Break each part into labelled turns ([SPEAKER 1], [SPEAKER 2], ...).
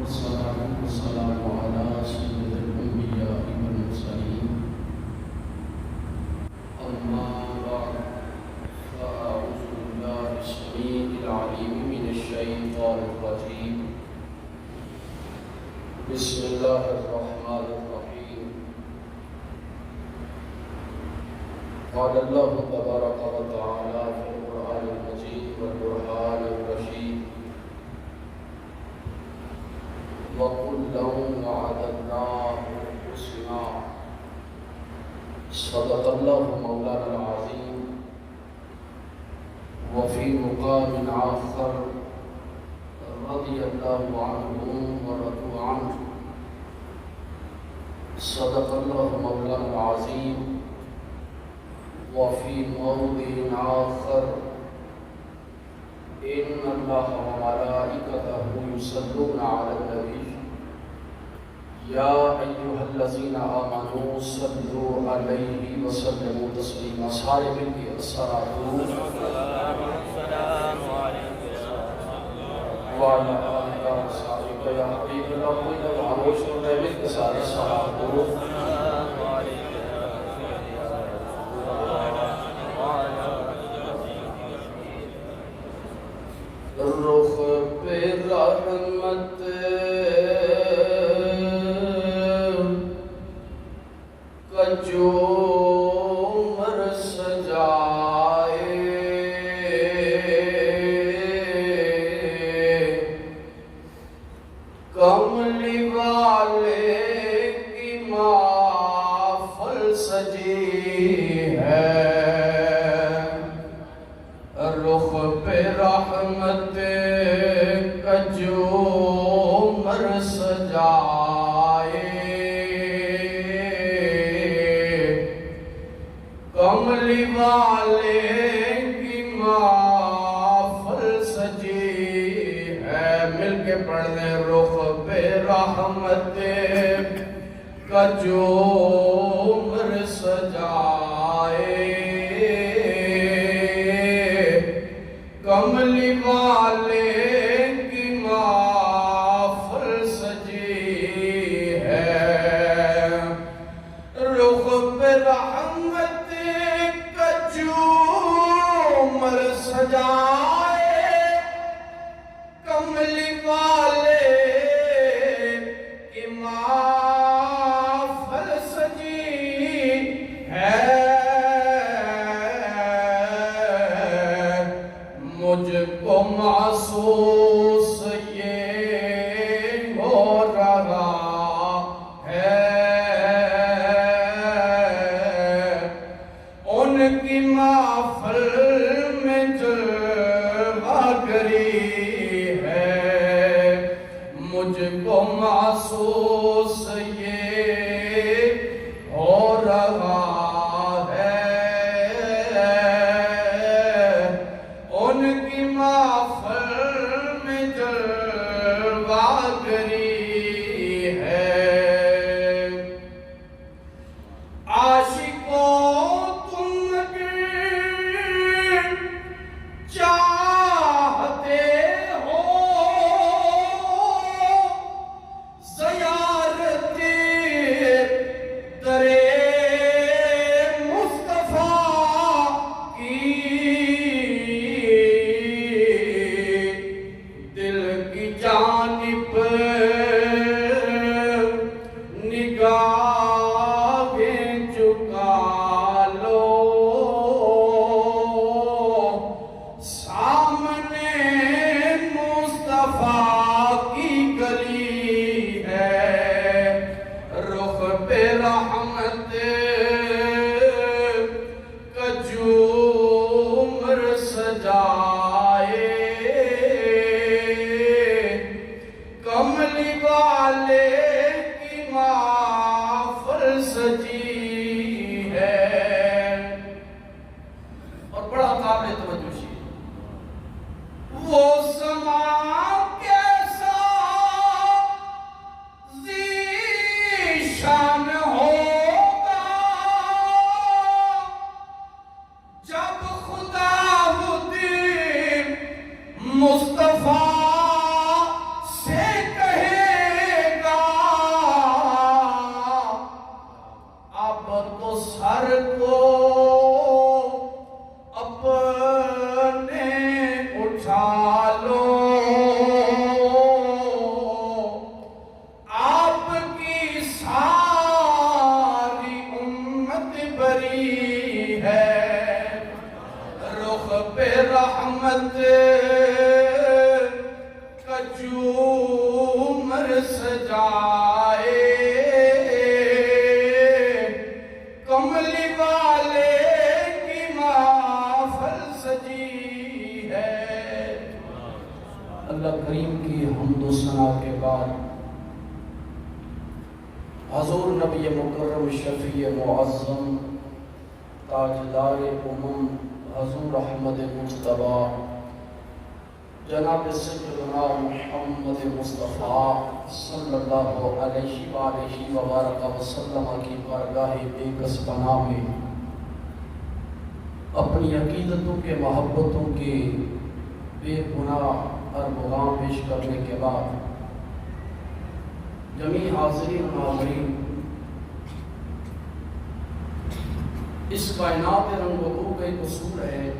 [SPEAKER 1] والصلاة والسلام على سيد الأنبياء والمرسلين أما بعد فأعوذ بالله السميع العليم من الشيطان الرجيم بسم الله الرحمن الرحيم قال الله تبارك وتعالى في القرآن المجيد والبرهان الرشيد وَكُلًّا وَعَدَنَّاهُ الْحُسْنَى صدق الله مولانا العظيم. وفي مقام آخر رضي الله عنهم ورضوا عنه صدق الله مولانا العظيم. وفي موضع آخر إن الله وملائكته يصلون على النبي يا أيها الذين آمنوا صلوا عليه وسلموا تسليما. سارے مل کے الصلاۃ والسلام وعلى آلك وصحبك يا حبيب الله وإلى العروش والنبي سارے الصلاۃ رخ پہ رحمت کا جومر سجائے کملی والے کی محفل سجی ہے. رخ پہ رحمت کا جومر سجائے کملی والے کی محفل سجی ہے. مل کے پڑھ لیں. رخ پہ رحمت کا جومر سجائے کملی والے کی محفل سجی ہے. رخ پہ رحمت کا جومر سجائے کملی والے کی محفل سجی ہے. مجھ کو محسوس یہ ہو رہا ہے ان کی محفل میں جلوہ گری ہے. مجھ کو محسوس یہ ہو رہا
[SPEAKER 2] مصطفیٰ سے کہے
[SPEAKER 1] رحمت کا جومر سجائے کملی والے کی محفل سجی ہے۔ اللہ کریم کی حمد و ثنا کے بعد حضور نبی مکرم شفیع معظم تاجدار امم حضور احمد مجتبی جناب سیدنا محمد مصطفیٰ صلی اللہ علیہ وآلہ وبارک وسلم کی بارگاہ بے کس پناہ میں اپنی عقیدتوں کے محبتوں کے بے گناہ ارمغان پیش کرنے کے بعد جمیع حاضرین ناظرین اس کائنات رنگ و رو کا ایک اصول ہے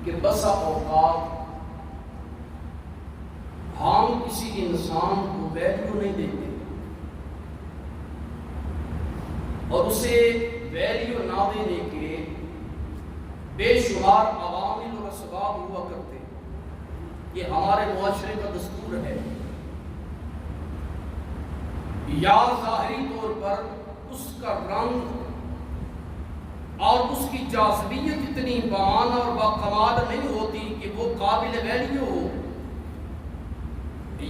[SPEAKER 1] کہ بسا اوقات ہم کسی انسان کو ویلیو نہیں دیتے اور اسے ویلیو نہ دینے کے بے شمار عوامل اور اسباب ہوا کرتے ہیں۔ یہ ہمارے معاشرے کا دستور ہے۔ یا ظاہری طور پر اس کا رنگ اور اس کی جاذبیت اتنی بامانہ اور باکمال نہیں ہوتی کہ وہ قابل ویلیو ہو،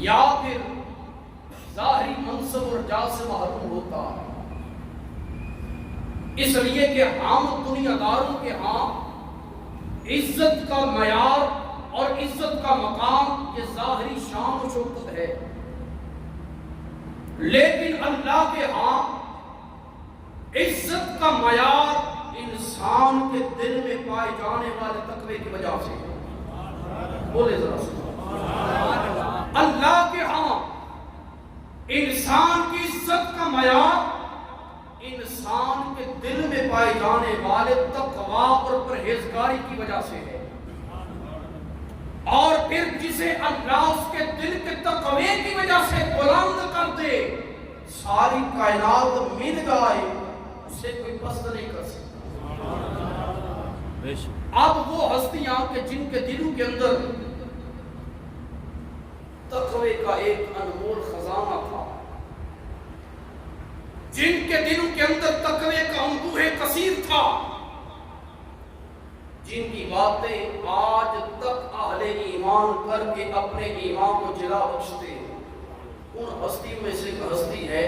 [SPEAKER 1] یا پھر ظاہری منصب اور جاہ سے محروم ہوتا ہے، اس لیے کہ عام دنیا داروں کے ہاں عزت کا معیار اور عزت کا مقام یہ ظاہری شان و شوکت ہے، لیکن اللہ کے ہاں عزت کا معیار انسان کے دل میں پائے جانے والے تقوی کی وجہ سے۔ بولے ذرا سبحان اللہ۔ اللہ کے ہاں انسان کی عزت کا معیار انسان کے دل میں پائے جانے والے تقوی اور پرہیزگاری کی وجہ سے ہے، اور پھر جسے اللہ اس کے دل کے تقوی کی وجہ سے بلند کر دے، ساری کائنات مل جائے، اسے کوئی پسند نہیں کر سکتا۔ اب وہ ہستیاں کہ جن کے دلوں کے اندر تقوی کا ایک انمول خزانہ تھا، جن کے دلوں کے اندر تقوی کا انبوہ کثیر تھا، جن کی باتیں آج تک اہل ایمان کر کے اپنے ایمان کو جلا بخشتے ہیں، ان ہستیوں میں سے ایک ہستی ہے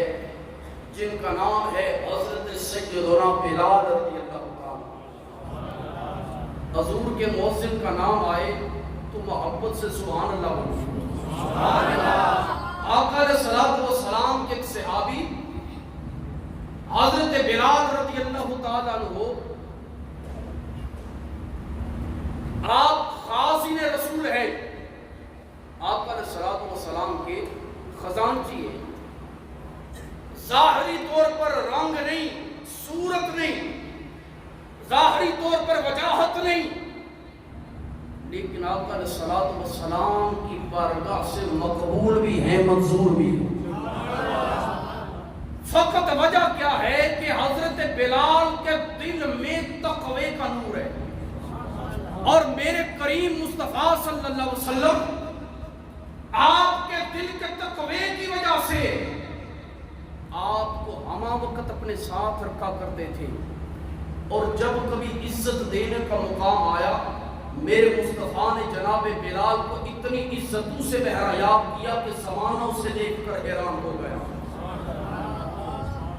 [SPEAKER 1] جن کا نام ہے حضرت سیدنا بلال رضی اللہ عنہ۔ حضور کے مؤذن کا نام آئے تو محبت سے سبحان اللہ بولو۔ سبحان اللہ۔ آقا علیہ الصلوۃ والسلام کے ایک صحابی حضرت بلال رضی اللہ تعالیٰ عنہ، آپ خازن رسول ہیں، آقا علیہ الصلوۃ والسلام کے خزانچی ہیں، ظاہری طور پر رنگ نہیں، صورت نہیں، ظاہری طور پر وجاہت نہیں، لیکن آقا علیہ الصلوۃ والسلام کی بارگاہ سے مقبول بھی ہیں، منظور بھی ہیں۔ فقط وجہ کیا ہے کہ حضرت بلال کے دل میں تقوی کا نور ہے، اور میرے کریم مصطفیٰ صلی اللہ علیہ وسلم آپ کے دل کے تقوی کی وجہ سے آپ کو ہمہ وقت اپنے ساتھ رکھا کرتے تھے، اور جب کبھی عزت دینے کا مقام آیا، میرے مصطفیٰ نے جناب بلال کو اتنی عزتوں سے بہرایاب کیا کہ زمانہ اسے دیکھ کر حیران ہو گیا۔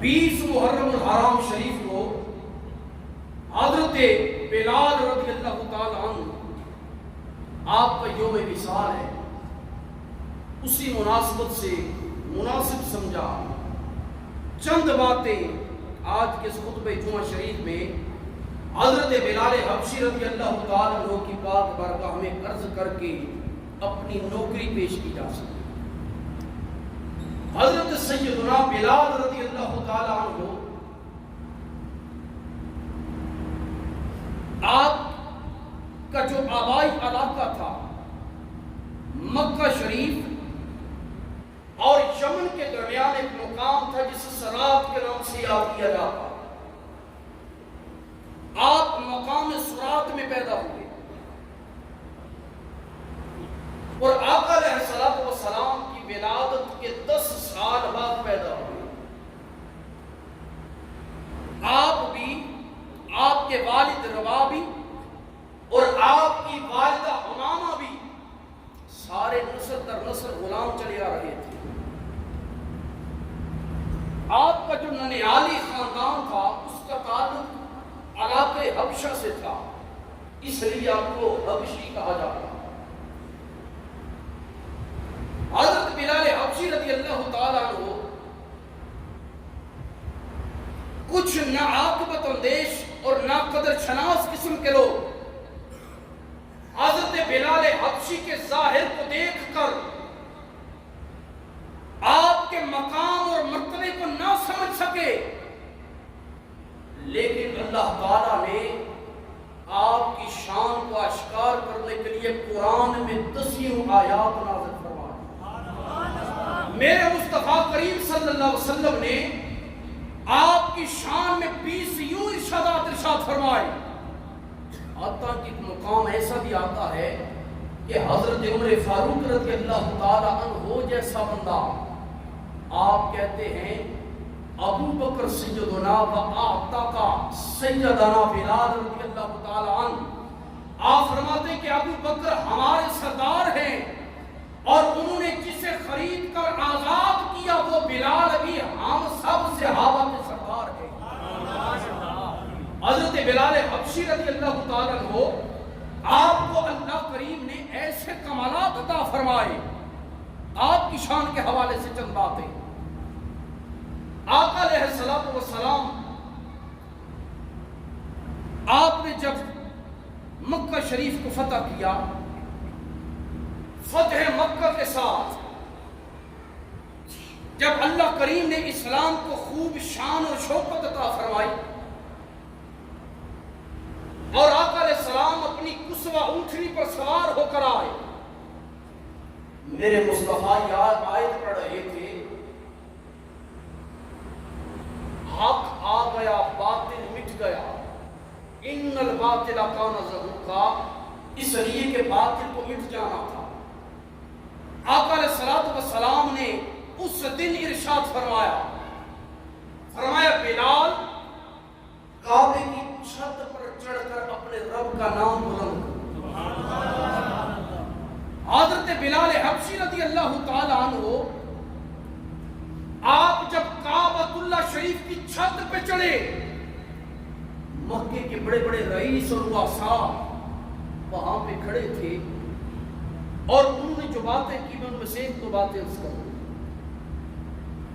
[SPEAKER 1] 20 محرم الحرام شریف کو حضرت بلال رضی اللہ تعالیٰ عنہ آپ کا یوم وصال ہے، اسی مناسبت سے مناسب سمجھا چند باتیں آج کے اس خطبہ جمعہ شریف میں حضرت بلال حبشی رضی اللہ تعالیٰ عنہ کی پاک بارگاہ میں عرض کر کے اپنی نوکری پیش کی جا سکتی۔ حضرت سیدنا بلال رضی اللہ تعالیٰ عنہ آپ کا جو آبائی علاقہ تھا مکہ شریف اور یمن کے درمیان ایک مقام تھا جسے سرات کے نام سے یاد کیا جاتا، آپ مقام سرات میں پیدا ہوئے۔ اور آقا علیہ الصلوۃ والسلام کی ولادت کے 10 سال بعد پیدا ہوئے۔ آپ بھی، آپ کے والد روا بھی اور آپ کی والدہ امامہ بھی سارے نسل در نسل غلام چلے آ رہے تھے۔ آپ کا جو ننیالی خاندان تھا اس کا تعلق علاقے حبشہ سے تھا، اس لیے آپ کو حبشی کہا جاتا۔ حضرت بلال حبشی رضی اللہ تعالیٰ عنہ کچھ نہ عاقبت اندیش اور نہ قدر شناس قسم کے لوگ حضرت بلال حبشی کے ظاہر کو دیکھ کر آپ کے مقام اور مرتبے کو نہ سمجھ سکے، لیکن اللہ تعالیٰ نے آپ کی شان کو اشکار کرنے کے لیے قرآن میں 10 آیات نازل فرمائے۔ میرے مصطفیٰ کریم صلی اللہ علیہ وسلم نے آپ کی شان میں 20 یوں ارشاد فرمائے۔ آتا کہ مقام ایسا بھی آتا ہے کہ حضرت عمر فاروق رضی اللہ تعالی عنہ جیسا بندہ، آپ کہتے ہیں ابو بکر سیدنا و اعتقا سیدنا بلال رضی اللہ تعالی عنہ، آپ فرماتے ہیں کہ ابو بکر ہمارے سردار ہیں اور انہوں نے جسے خرید کر آزاد کیا وہ بلال بھی ہم سب صحابہ کے سردار ہیں۔ حضرت بلال حبشی رضی اللہ تعالیٰ عنہ، آپ کو اللہ کریم نے ایسے کمالات عطا فرمائے۔ آپ کی شان کے حوالے سے چند باتیں۔ آقا علیہ الصلوۃ والسلام، آپ نے جب مکہ شریف کو فتح کیا، فتح مکہ کے ساتھ جب اللہ کریم نے اسلام کو خوب شان اور شوکت عطا فرمائی اور آقا علیہ السلام اپنی کسوہ اونٹنی پر سوار ہو کر آئے، میرے مصطفیٰ یاد آیت پڑھ رہے تھے، حق آ گیا باطل مٹ گیا، ان الباطل کان زہوقا، اس لیے کہ باطل کو مٹ جانا تھا۔ آقا علیہ الصلوۃ والسلام نے اس دن ارشاد فرمایا بلال کعبے کی چھت پر چڑھ کر اپنے رب کا نام بلند کرو۔ حضرت بلال حبشی رضی اللہ تعالی عنہ، آپ جب کعبۃ اللہ شریف کی چھت پہ چڑھے، مکے کے بڑے بڑے رئیس اور رؤساء وہاں پہ کھڑے تھے اور انہوں نے جو باتیں کی میں ان میں سے ایک دو باتیں عرض کروں۔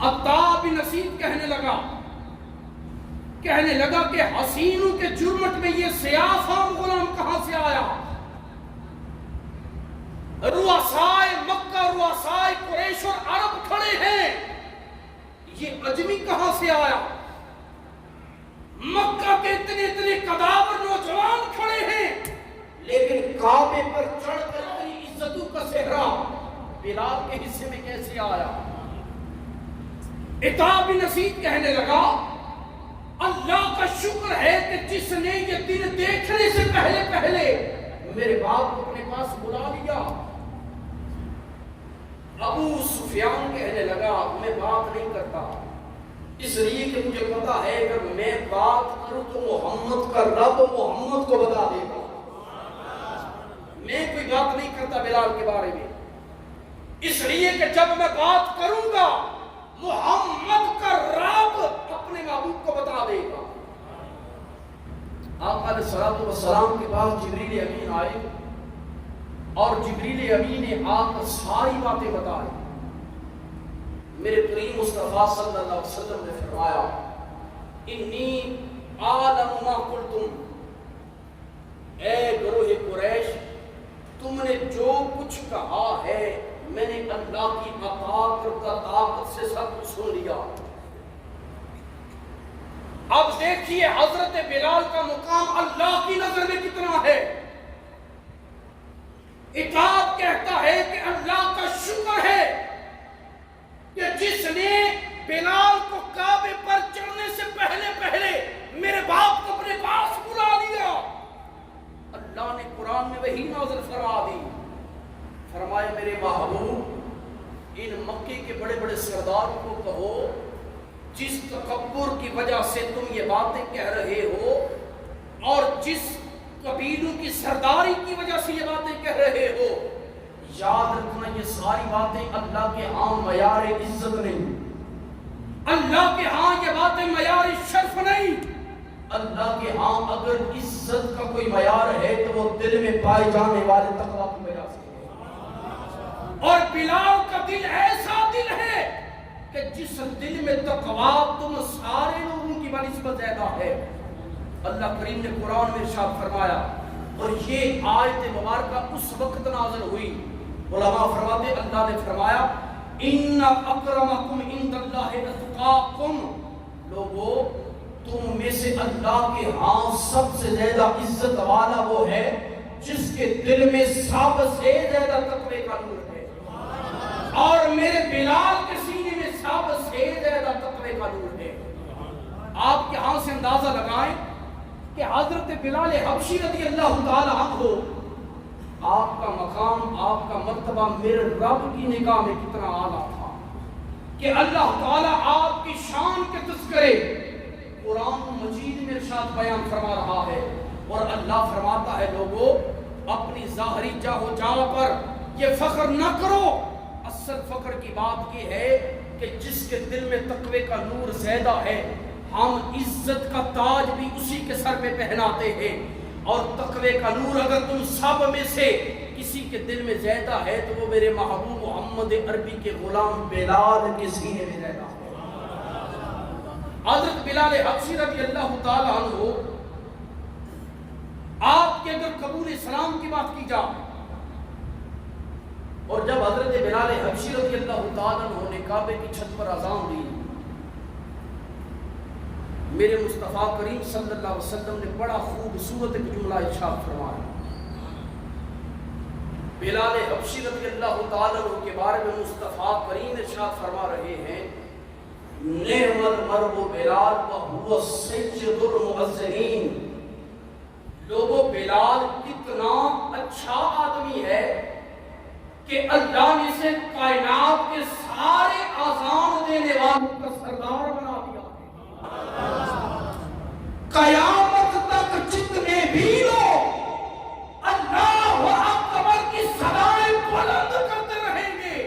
[SPEAKER 1] عطا بن نصیب کہنے لگا کہ حسینوں کے جرمٹ میں یہ سیاہ فام غلام کہاں سے آیا؟ رؤسائے مکہ، رؤسائے قریش اور عرب کھڑے ہیں، یہ اجمی کہاں سے آیا؟ مکہ کے اتنے قداور نوجوان کھڑے ہیں، لیکن کعبے پر چڑھ کر اتنی عزتوں کا صحرا بلال کے حصے میں کیسے آیا؟ عطا بن نصیب کہنے لگا اللہ کا شکر ہے کہ جس نے یہ دن دیکھنے سے پہلے میرے باپ کو اپنے پاس بلا لیا۔ ابو سفیان کہنے لگا میں بات نہیں کرتا، اس لیے کہ مجھے پتا ہے اگر میں بات کروں تو محمد کا رب محمد کو بتا دے گا، میں کوئی بات نہیں کرتا بلال کے بارے میں، اس لیے کہ جب میں بات کروں گا محمد کا رب اپنے محبوب کو بتا دے گا۔ آقا علیہ الصلوۃ والسلام کے پاس جبریل امین آئے اور جبریل امین نے آ کر ساری باتیں بتائی۔ میرے کریم مصطفیٰ صلی اللہ علیہ وسلم نے فرمایا انی اعلم ما قلتم، اے گروہ قریش تم نے جو کچھ کہا ہے میں نے اللہ کی عطا کردہ طاقت سے سب کچھ سن لیا۔ اب دیکھیے حضرت بلال کا مقام اللہ کی نظر میں کتنا ہے۔ اطاعت کہتا ہے کہ اللہ کا شکر ہے کہ جس نے بلال کو کعبے پر چڑھنے سے پہلے میرے باپ کو اپنے پاس بلا لیا۔ اللہ نے قرآن میں وہی نازل فرما دی، فرمایا میرے محبوب ان مکے کے بڑے بڑے سرداروں کو کہو جس تکبر کی وجہ سے تم یہ باتیں کہہ رہے ہو اور جس قبیلوں کی سرداری کی وجہ سے یہ باتیں کہہ رہے ہو، یاد رکھنا یہ ساری باتیں اللہ کے ہاں معیار عزت نہیں، اللہ کے ہاں یہ باتیں معیار شرف نہیں۔ اللہ کے ہاں اگر عزت کا کوئی معیار ہے تو وہ دل میں پائے جانے والے تقویٰ کی وجہ سے ہے، اور بلال کا دل ایسا دل ہے کہ جس دل میں تقویٰ تم سارے لوگوں کی بنسبت زیادہ ہے۔ اللہ کریم نے قرآن میں ارشاد فرمایا، اور یہ آیت مبارکہ اس وقت نازل ہوئی، علماء فرماتے اللہ نے فرمایا ان اکرمکم عند اللہ اتقاکم، لوگو تم میں سے اللہ کے ہاں سب سے زیادہ عزت والا وہ ہے جس کے دل میں سب سے زیادہ تقوی کا نور ہے، اور میرے بلال کے سینے میں سب سے زیادہ تقوی کا نور ہے۔ آپ کے ہاں سے اندازہ لگائیں کہ حضرت بلال حبشی رضی اللہ تعالی عنہ، آپ کا مقام، آپ کا مرتبہ میرے رب کی نگاہ میں کتنا اعلیٰ تھا کہ اللہ تعالیٰ آپ کی شان کے تذکرے قرآن مجید میں ارشاد بیان فرما رہا ہے، اور اللہ فرماتا ہے لوگوں اپنی ظاہری جاہ و جاہ پر یہ فخر نہ کرو، اصل فخر کی بات یہ ہے کہ جس کے دل میں تقوی کا نور زیادہ ہے ہم عزت کا تاج بھی اسی کے سر پہ پہناتے ہیں، اور تقوی کا نور اگر تم سب میں سے کسی کے دل میں زیادہ ہے تو وہ میرے محبوب محمد عربی کے غلام بلال کے سینے میں زیادہ ہے۔ حضرت بلال حبشی رضی اللہ تعالی عنہ، آپ کے اگر قبول اسلام کی بات کی جائے، اور جب حضرت بلال حبشی رضی اللہ تعالی عنہ نے کعبے کی چھت پر اذان دی، میرے مصطفیٰ کریم صلی اللہ علیہ وسلم نے بڑا خوبصورت ایک جملہ ارشاد فرمایا۔ بلال حبشی رضی اللہ تعالی عنہ کے بارے میں مصطفیٰ کریم ارشاد فرما رہے ہیں، نعم المرء بلال وهو سید المؤذنین، لوگوں بلال کتنا اچھا آدمی ہے کہ اللہ نے اسے کائنات کے سارے اذان دینے والوں کا سردار بنا دیا۔ قیامت تک جتنے بھی لوگ اللہ اکبر کی صدائیں بلند کرتے رہیں گے،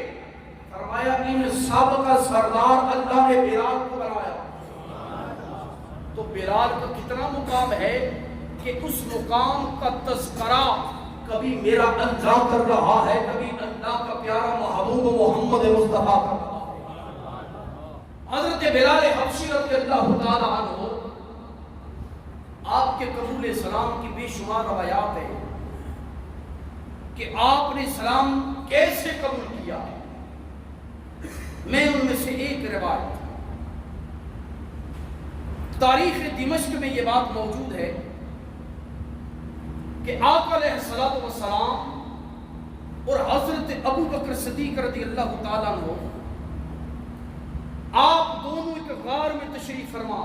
[SPEAKER 1] فرمایا ان سب کا سردار اللہ نے بلال کو بنایا۔ تو بلال کا کتنا مقام ہے کہ اس مقام کا تذکرہ کبھی میرا اللہ کر رہا ہے، کبھی اللہ کا پیارا محبوب محمد مصطفیٰ کر رہا ہے۔ حضرت بلال حبشی رضی اللہ تعالی عنہ، آپ کے قبول سلام کی بے شمار روایات ہیں کہ آپ نے سلام کیسے قبول کیا۔ میں ان میں سے ایک روایت، تاریخ دمشق میں یہ بات موجود ہے کہ آقا علیہ الصلوۃ والسلام اور حضرت ابو بکر صدیق رضی اللہ تعالیٰ عنہ، آپ دونوں ایک غار میں تشریف فرما،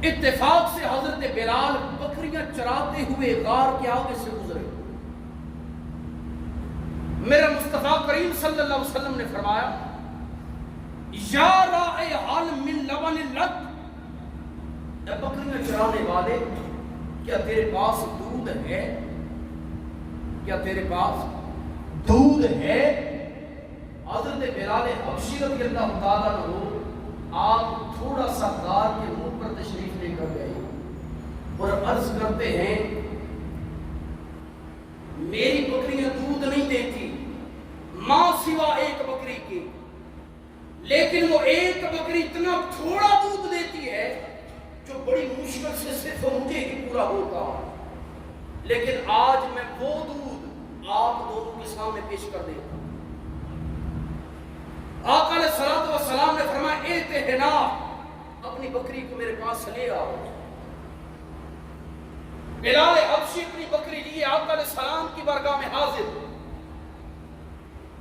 [SPEAKER 1] اتفاق سے حضرت بلال بکریاں چراتے ہوئے غار کے آگے سے گزرے۔ میرے مصطفیٰ کریم صلی اللہ علیہ وسلم نے فرمایا، یا راعی حل من لبن لک، اے بکریاں چرانے والے کیا تیرے پاس دودھ ہے؟ کیا تیرے پاس دودھ ہے؟ حضرت بلال حبشی رضی اللہ تعالیٰ عنہ آپ تھوڑا سا غار کے منہ پر تشریف لے کر گئے اور عرض کرتے ہیں، میری بکریاں دودھ نہیں دیتی ماں سوا ایک بکری کی، لیکن وہ ایک بکری اتنا تھوڑا دودھ دیتی ہے جو بڑی مشکل سے صرف مجھے ہی پورا ہوتا، لیکن آج میں وہ دودھ آپ دونوں کے سامنے پیش کر دیتا ہوں۔ آقا علیہ الصلوۃ والسلام نے فرمایا، اعتنا، اپنی بکری کو میرے پاس لے آؤ۔ بلال حبشی اپنی بکری لیے آقا علیہ السلام کی بارگاہ میں حاضر۔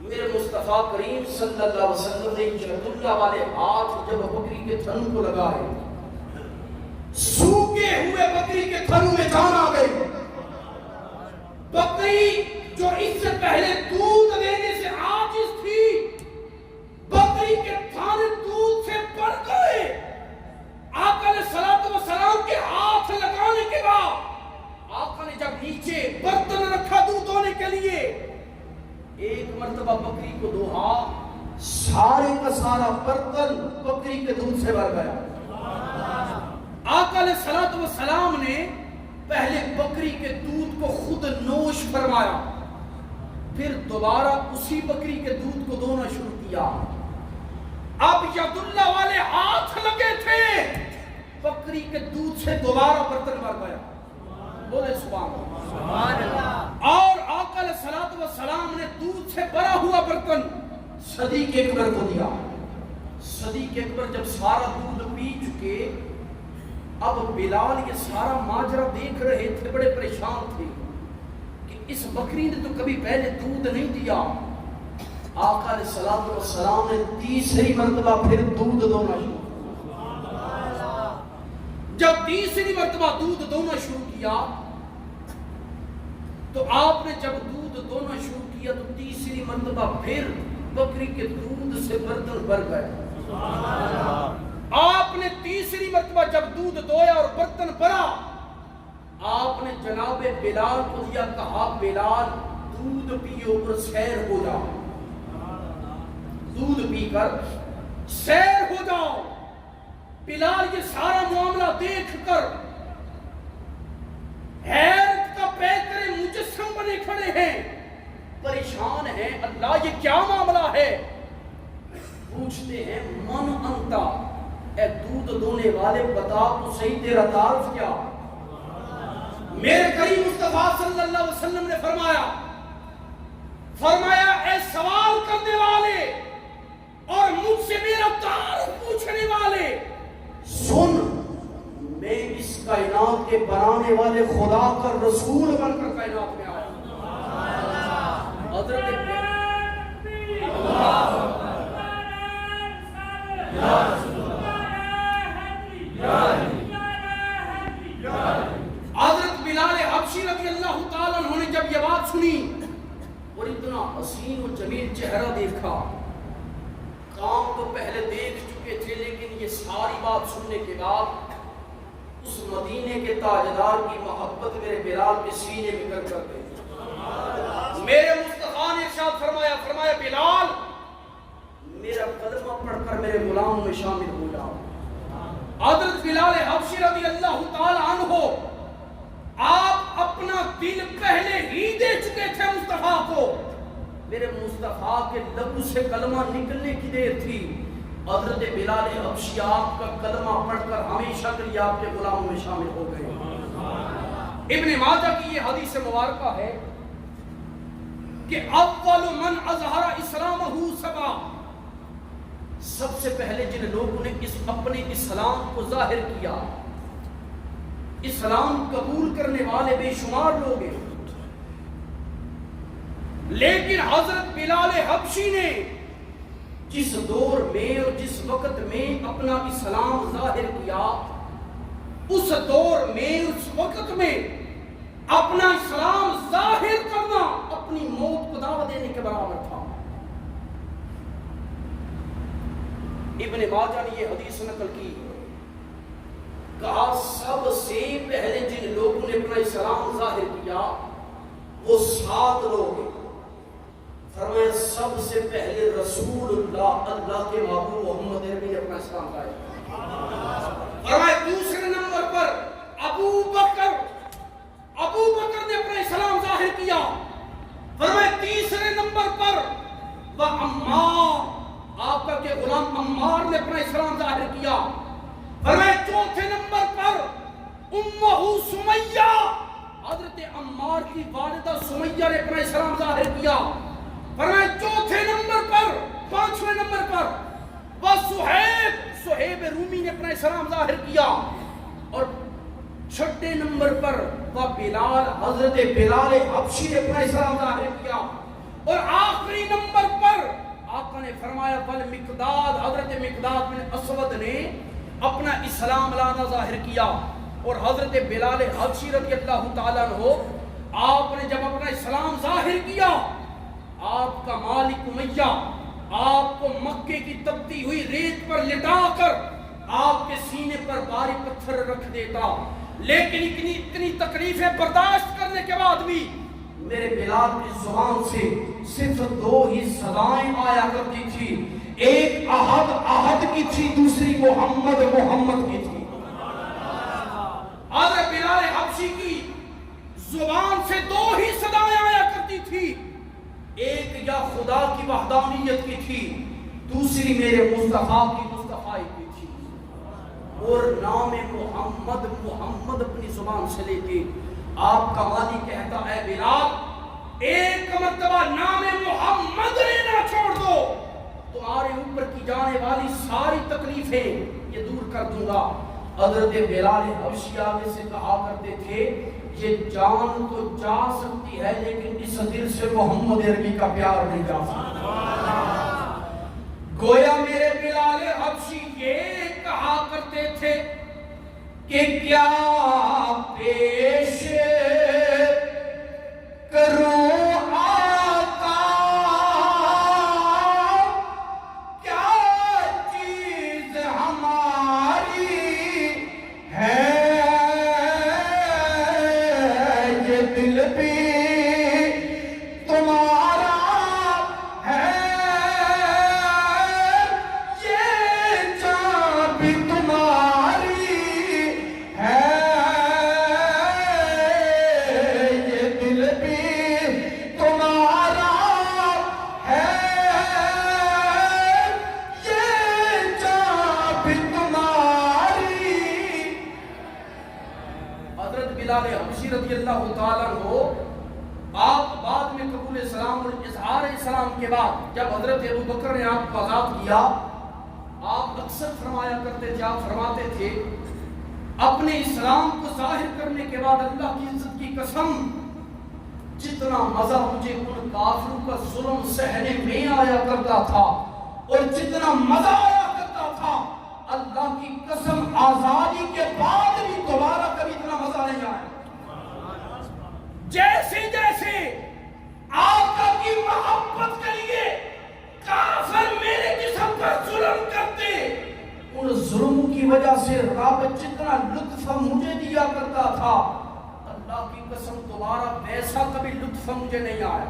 [SPEAKER 1] میرے مصطفیٰ کریم صلی اللہ علیہ وسلم نے جلد اللہ والے ہاتھ جب بکری کے تھن کو لگائے، سوکھے ہوئے بکری کے تھن میں جان آ گئی، بکری پہلے دودھ دینے سے عاجز تھی، بکری کے تھانے دودھ سے بڑھ گئے۔ آقا علیہ الصلوۃ والسلام کے ہاتھ لگانے کے بعد آقا نے جب نیچے برتن رکھا دودھ دھونے کے لیے، ایک مرتبہ بکری کو دوہا، سارے کا سارا برتن بکری کے دودھ سے بھر گیا۔ آقا علیہ الصلوۃ والسلام نے پہلے بکری کے دودھ کو خود نوش فرمایا، پھر دوبارہ اسی بکری کے دودھ کو دھونا شروع کیا۔ اب ید اللہ والے ہاتھ لگے تھے، بکری کے دودھ سے دوبارہ برتن بھر گیا۔ بولے سبحان اللہ۔ اور آقا علیہ الصلوۃ والسلام نے دودھ سے بھرا ہوا برتن صدیق اکبر کو دیا۔ صدیق اکبر جب سارا دودھ پی چکے، اب بلال یہ سارا ماجرا دیکھ رہے تھے، بڑے پریشان تھے کہ اس بکری نے تو کبھی پہلے دودھ نہیں دیا۔ آقا علیہ الصلوۃ والسلام نے تیسری مرتبہ پھر دودھ دونا شروع کیا۔ جب تیسری مرتبہ دودھ دونا شروع کیا تو آپ نے جب دودھ دونا شروع کیا تو تیسری مرتبہ پھر بکری کے دودھ سے برتن بھر گئے۔ آپ نے تیسری مرتبہ جب دودھ دویا اور برتن بھرا، آپ نے جناب بلال کو دیا، کہا بلال دودھ پیو اور سیر ہو جاؤ، دودھ پی کر سیر ہو جاؤ۔ بلال یہ سارا معاملہ دیکھ کر حیرت کا پیکرے مجسم بنے کھڑے ہیں، پریشان ہیں، اللہ یہ کیا معاملہ ہے؟ پوچھتے ہیں من انتا، اے دودھ دونے والے بتا تو صحیح تیرا تعارف کیا؟ میرے کریم مصطفیٰ صلی اللہ علیہ وسلم نے فرمایا اے سوال کرنے والے اور مجھ سے میرا تعارف پوچھنے والے، سن، میں اس کائنات کے بنانے والے خدا کا رسول بن کر کائنات میں آیا۔ حضرت بلال حبشی رضی اللہ تعالیٰ عنہ نے جب یہ بات سنی اور اتنا حسین و جمیل چہرہ دیکھا، کام تو پہلے دیکھ چکے تھے لیکن یہ ساری بات سننے کے بعد اس مدینے کے تاجدار کی محبت میرے بلال کے سینے میں گر کر گئی۔ میرے مصطفیٰ نے ارشاد فرمایا بلال میرا کلمہ پڑھ کر میرے غلاموں میں شامل ہو جاؤ۔ حضرت بلال حبشی رضی اللہ تعالی عنہ آپ اپنا دل پہلے ہی دے چکے تھے مصطفیٰ کو، میرے مصطفیٰ کے لبوں سے کلمہ نکلنے کی دیر تھی، حضرت بلال حبشی آپ کا کلمہ پڑھ کر ہمیشہ کے لیے آپ کے غلاموں میں شامل ہو گئے۔ ابن ماجہ کی یہ حدیث مبارکہ ہے کہ اول من اظہر اسلامہ سبا، سب سے پہلے جن لوگوں نے اپنے اسلام کو ظاہر کیا، اسلام قبول کرنے والے بے شمار لوگ ہیں، لیکن حضرت بلال حبشی نے جس دور میں اور جس وقت میں اپنا اسلام ظاہر کیا، اس دور میں اس وقت میں اپنا اسلام ظاہر کرنا اپنی موت کو دعوت دینے کے برابر تھا۔ ابن ماجہ نے یہ حدیث نقل کی، کہا سب سے پہلے جن لوگوں نے اپنا اسلام ظاہر کیا وہ 7 لوگ ہیں۔ فرمایا سب سے پہلے رسول اللہ کے محبوب محمد عربی نے اپنا اسلام لایا۔ فرمایا دوسرے نمبر پر ابو بکر نے اپنا اسلام ظاہر کیا۔ فرمایا تیسرے نمبر پر وہ عمار، آپ کا کہ غلام عمار نے اپنا اسلام ظاہر کیا۔ فرمایا چوتھے نمبر پر امہ سمیہ، حضرت عمار کی والدہ سمیہ نے اپنا اسلام ظاہر کیا۔ فرمایا چوتھے نمبر پر، 5ویں نمبر پر وہ صہیب رومی نے اپنا اسلام ظاہر کیا، اور 6 نمبر پر وہ بلال، حضرت بلال حبشی نے اپنا اسلام ظاہر کیا، اور آخری نمبر پر آقا نے فرمایا والمقداد، حضرت مقداد بن اسود نے اپنا اسلام لانا ظاہر کیا۔ اور حضرت بلال حبشی رضی اللہ تعالیٰ عنہ آپ نے جب اپنا اسلام ظاہر کیا آپ کا مالک امیہ آپ کو مکے کی تپتی ہوئی ریت پر لٹا کر آپ کے سینے پر بھاری پتھر رکھ دیتا، لیکن اتنی تکلیفیں برداشت کرنے کے بعد بھی میرے بلال کی زبان سے صرف دو ہی صدائیں آیا کرتی تھی، ایک احد احد کی تھی، دوسری محمد محمد کی تھی۔ حضرت بلال حبشی کی زبان سے دو ہی صدائیں آیا کرتی تھی، ایک یا خدا کی وحدانیت کی تھی، دوسری میرے مصطفیٰ کی مصطفائی کی تھی، اور نام محمد محمد اپنی زبان سے لے کے آپ کا والی کہتا ہے بلال ایک مرتبہ نام محمد لینا چھوڑ دو، تمہارے اوپر کی جانے والی ساری تکلیفیں یہ دور کر دوں گا۔ حضرت بلال حبشی آگے سے کہا کرتے تھے یہ جان تو جا سکتی ہے لیکن اس دل سے محمد عربی کا پیار نہیں جا سکتا۔ گویا میرے بلال حبشی یہ کہا کرتے تھے کہ کیا پیش کروں آقا، کیا چیز ہماری ہے، یہ دل بھی تمہارا ہے، یہ جان بھی تمہاری ہے، یہ دل بھی تمہارا ہے، یہ جان بھی تمہاری۔ حضرت بلال حبشی رضی اللہ تعالیٰ عنہ آپ بعد میں قبول اسلام اور اظہار اسلام کے بعد جب حضرت ابو بکر نے آپ کو آزاد کیا، آپ اکثر فرمایا کرتے تھے، آپ فرماتے تھے اپنے اسلام کو ظاہر کرنے کے بعد اللہ کی عزت کی قسم جتنا مزہ مجھے ان کافروں کا ظلم سہنے میں آیا کرتا تھا اور جتنا مزہ آیا کرتا تھا، اللہ کی قسم آزادی کے بعد بھی دوبارہ کبھی اتنا مزہ نہیں آیا۔ جیسے جیسے آقا کی محبت کے لیے کافر میرے جسم پر ظلم کرتے، ان ظلموں کی وجہ سے رب جتنا لطف مجھے دیا کرتا تھا، اللہ کی قسم دوبارہ ویسا کبھی لطف مجھے نہیں آیا۔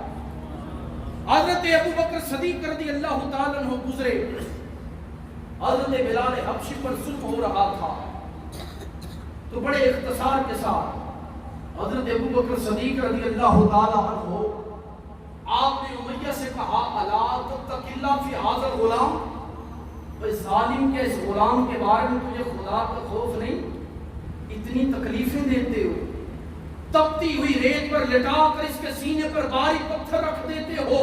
[SPEAKER 1] حضرت ابو بکر صدیق رضی اللہ تعالیٰ عنہ گزرے، حضرت بلال حبشی پر ظلم ہو رہا تھا، تو بڑے اختصار کے ساتھ حضرت ابو بکر صدیق رضی اللہ تعالیٰ عنہ آپ نے امیہ سے کہا الا تتق اللہ فی ھذا الغلام، اس ظالم کے اس غلام کے بارے میں تجھے خدا کا خوف نہیں؟ اتنی تکلیفیں دیتے ہو، تپتی ہوئی ریت پر لٹا کر اس کے سینے پر بھاری پتھر رکھ دیتے ہو،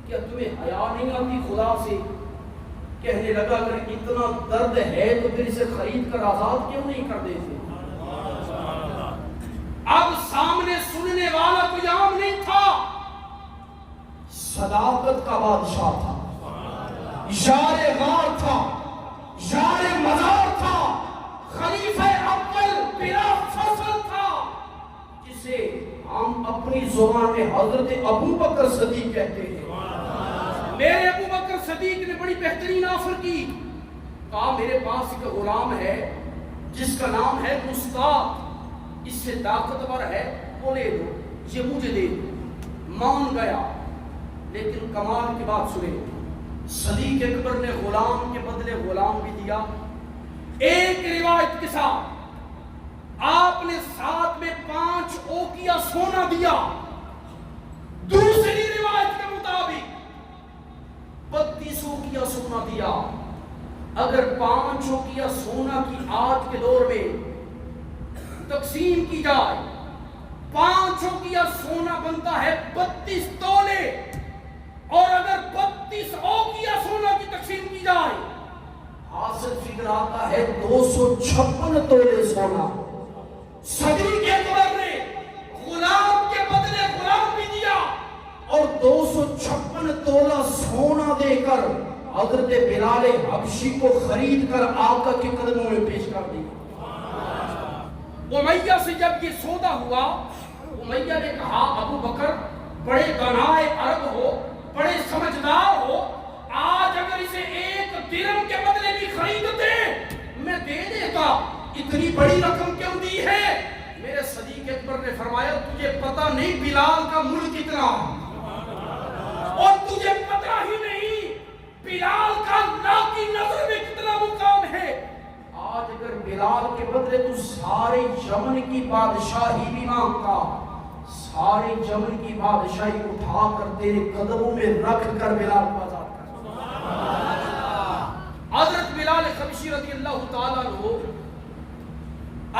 [SPEAKER 1] کیا تمہیں حیا نہیں آتی خدا سے؟ کہنے لگا اگر اتنا درد ہے تو پھر اسے خرید کر آزاد کیوں نہیں کر دیتے؟ اب سامنے سننے والا کوئی عام نہیں تھا، صداقت کا بادشاہ تھا، یار غار تھا، یار مزار تھا، خلیفہ اول بلا فصل تھا، جسے ہم اپنی زبان میں حضرت ابو بکر صدیق کہتے ہیں۔ میرے ابو بکر صدیق نے بڑی بہترین آفر کی، کہا میرے پاس ایک غلام ہے جس کا نام ہے مستاق، اس سے طاقتور ہے، وہ لے دو، یہ مجھے دے دو۔ مان گیا، لیکن کمال کی بات سنے، صدیق اکبر نے غلام کے بدلے غلام بھی دیا۔ ایک روایت کے ساتھ آپ نے ساتھ میں 5 اوقیہ سونا دیا، دوسری روایت کے مطابق 32 اوقیہ سونا دیا۔ اگر 5 اوقیہ سونا کی آج کے دور میں تقسیم کی جائے، 5 اوقیہ سونا بنتا ہے 32 تولے، اور اگر 32 اوقیہ سونا کی تقسیم کی جائے حاصل فکر آتا ہے 256 تولے سونا۔ صدیق اکبر نے غلام کے بدلے غلام بھی دیا اور 256 تولہ سونا دے کر حضرت بلال حبشی کو خرید کر آقا کے قدموں میں پیش کر دیا۔ امیہ سے جب یہ سودا ہوا، امیہ نے کہا ابو بکر بڑے دانائے عرب ہو، بڑے سمجھدار ہو، آج اگر اسے 1 درہم کے بدلے بھی خریدتے میں دے دیتا، اتنی بڑی رقم کیوں دی ہے؟ میرے صدیق اکبر نے فرمایا تجھے پتہ نہیں بلال کا ملک کتنا، اور تجھے پتہ ہی نہیں بلال کا اللہ کی نظر میں کتنا مقام ہے۔ آج اگر بلال کے بدلے تو سارے یمن کی بادشاہی بھی مانگتا، سارے یمن کی بادشاہی اٹھا کر تیرے قدموں میں رکھ کر بلال کو آزاد کر۔ حضرت بلال حبشی رضی اللہ تعالیٰ عنہ،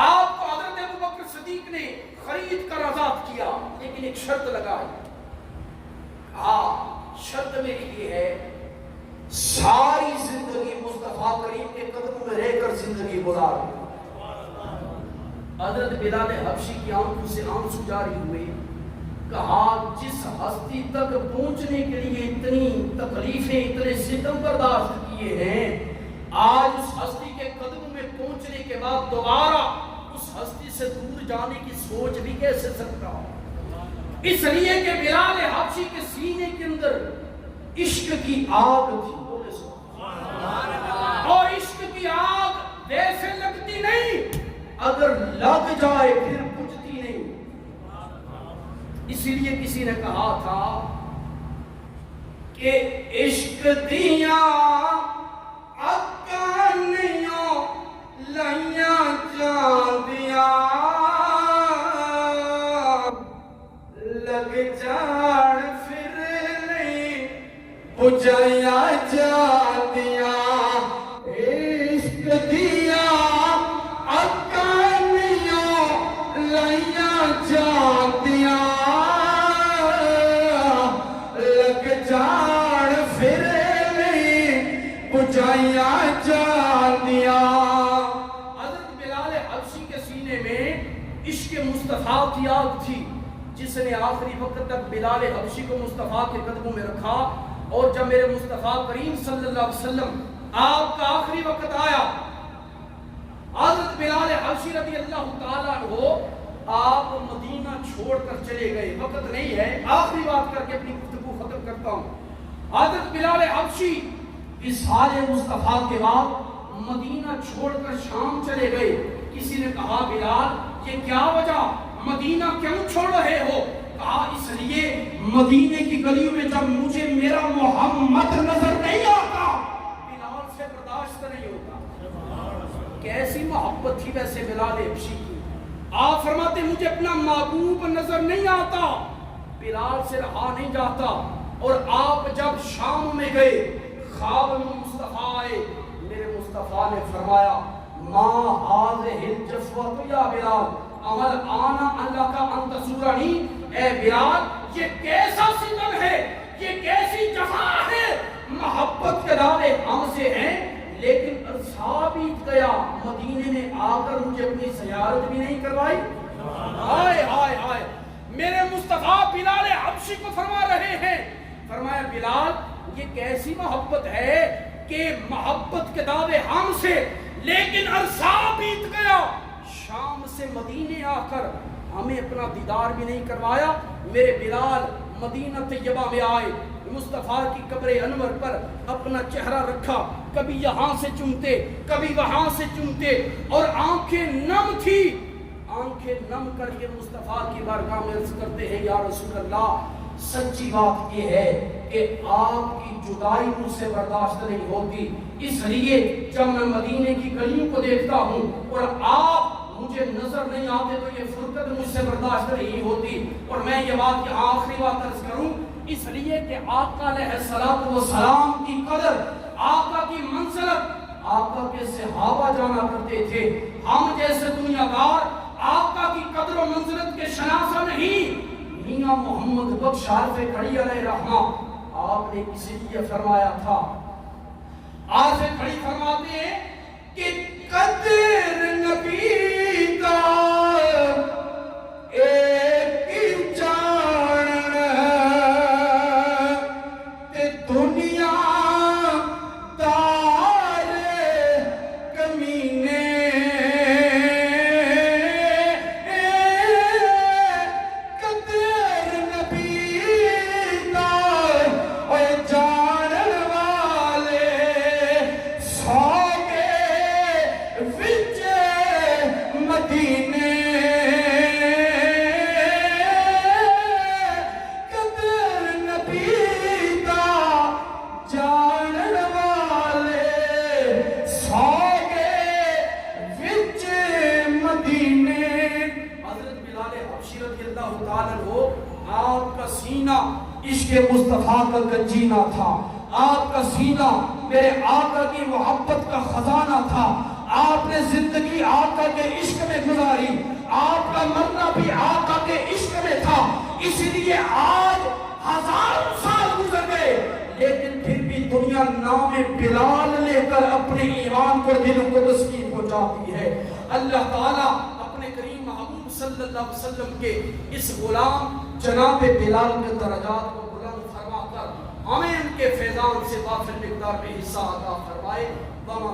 [SPEAKER 1] آپ کو حضرت ابوبکر صدیق نے خرید کر آزاد کیا، لیکن ایک شرط لگائی۔ شرط میری یہ ہے ساری زندگی مصطفیٰ کریم کے قدموں میں رہ کر زندگی گزار۔ حضرت بلال حبشی کی آنکھوں سے آنسو جاری ہوئے، کہا جس ہستی تک پہنچنے کے لیے اتنی تکلیفیں، اتنے ستم برداشت کیے ہیں، آج اس ہستی کے قدموں میں پہنچنے کے بعد دوبارہ اس ہستی سے دور جانے کی سوچ بھی کیسے سکتا ہوں؟ اس لیے کہ بلال حبشی کے سینے کے اندر عشق کی آگ تھی، اور عشق کی آگ ویسے لگتی نہیں، اگر لگ جائے پھر بجھتی نہیں۔ اسی لیے کسی نے کہا تھا کہ عشق دیا اکانیوں لائیاں چاندیاں، لگ جاڑ پھر نہیں بجھایا جاندیاں، عشق دیا اکانیوں لائیاں جاندیاں، لگ جاڑ پھر نہیں بجھایا جاندیاں۔ حضرت بلال حبشی کے سینے میں عشق مصطفیٰ کی آگ تھی، جس نے آخری وقت تک بلال حبشی کو مصطفیٰ کے قدموں میں رکھا۔ اور جب میرے مصطفیٰ کریم صلی اللہ علیہ وسلم آپ کا آخری وقت آیا، حضرت بلال حبشی رضی اللہ تعالیٰ عنہ آپ مدینہ چھوڑ کر چلے گئے۔ وقت نہیں ہے، آخری بات کر کے اپنی گفتگو ختم کرتا ہوں۔ حضرت بلال حبشی وصال مصطفیٰ کے بعد مدینہ چھوڑ کر شام چلے گئے۔ کسی نے کہا بلال یہ کیا وجہ، مدینہ کیوں چھوڑ رہے ہو؟ کہا اس لیے مدینے کی گلیوں میں جب مجھے میرا محمد نظر نہیں آتا بلال سے برداشت نہیں ہوتا۔ کیسی محبت تھی ویسے بلال حبشی کی۔ آپ فرماتے مجھے اپنا محبوب نظر نہیں آتا، بلال سے رہا نہیں جاتا۔ اور آپ جب شام میں گئے، خواب میں مصطفیٰ آئے، میرے مصطفیٰ نے فرمایا ما هذه الجفوة یا بلال عمل آنا اللہ کا انتصورانی، اے بلال یہ کیسا ستم ہے، یہ کیسی جفا ہے، محبت کے دعوے ہم سے ہیں لیکن عرصہ بیت گیا، مدینے میں آ کر مجھے اپنی زیارت بھی نہیں کروائی۔ ہائے ہائے ہائے، میرے مصطفیٰ بلال حبشی کو فرما رہے ہیں، فرمایا بلال یہ کیسی محبت ہے کہ محبت کے دعوے ہم سے لیکن عرصہ بیت گیا، شام سے مدینے آ کر ہمیں اپنا دیدار بھی نہیں کروایا۔ میرے بلال مدینہ طیبہ میں آئے، مصطفیٰ کی قبر انور پر اپنا چہرہ رکھا، کبھی یہاں سے چومتے کبھی وہاں سے چومتے، اور آنکھیں نم تھی، آنکھیں نم کر کے مصطفیٰ کی بارگاہ میں عرض کرتے ہیں یا رسول اللہ سچی بات یہ ہے کہ آپ کی جدائی مجھ سے برداشت نہیں ہوتی، اس لیے جب میں مدینے کی گلیوں کو دیکھتا ہوں اور آپ مجھے نظر نہیں آتے تو یہ فرقت مجھ سے برداشت نہیں ہوتی۔ اور میں یہ بات یہاں آخری بات عرض کروں، اس لیے کہ آقا علیہ الصلوۃ والسلام کی قدر، آقا کی منزلت، آقا کے صحابہ جانا کرتے تھے، ہم جیسے دنیا دار آقا کی قدر و منزلت کے شناسہ نہیں۔ میاں محمد بخش عارف کھڑی علیہ رحمہ، آپ نے اسی لیے فرمایا تھا، عارف کھڑی فرماتے ہیں کہ قدر نبی دا ایک جان تے دنیا دار کمینے، قدر نبی سینہ عشق مصطفیٰ کا گنجینہ تھا، آپ کا سینہ میرے آقا کی محبت کا خزانہ تھا، آپ نے زندگی آقا کے عشق میں گزاری، آپ کا مرنا بھی آقا کے عشق میں تھا، اس لیے آج 1000 سال گزر گئے لیکن پھر بھی دنیا نام بلال لے کر اپنے ایمان کو دل کو تسکین پہنچاتی ہے۔ اللہ تعالیٰ اپنے کریم محبوب صلی اللہ علیہ وسلم کے اس غلام جناب بلال کے درجات کو بلند فرما کر ہمیں ان کے فیضان سے وافر مقدار میں حصہ عطا فرمائے۔ وما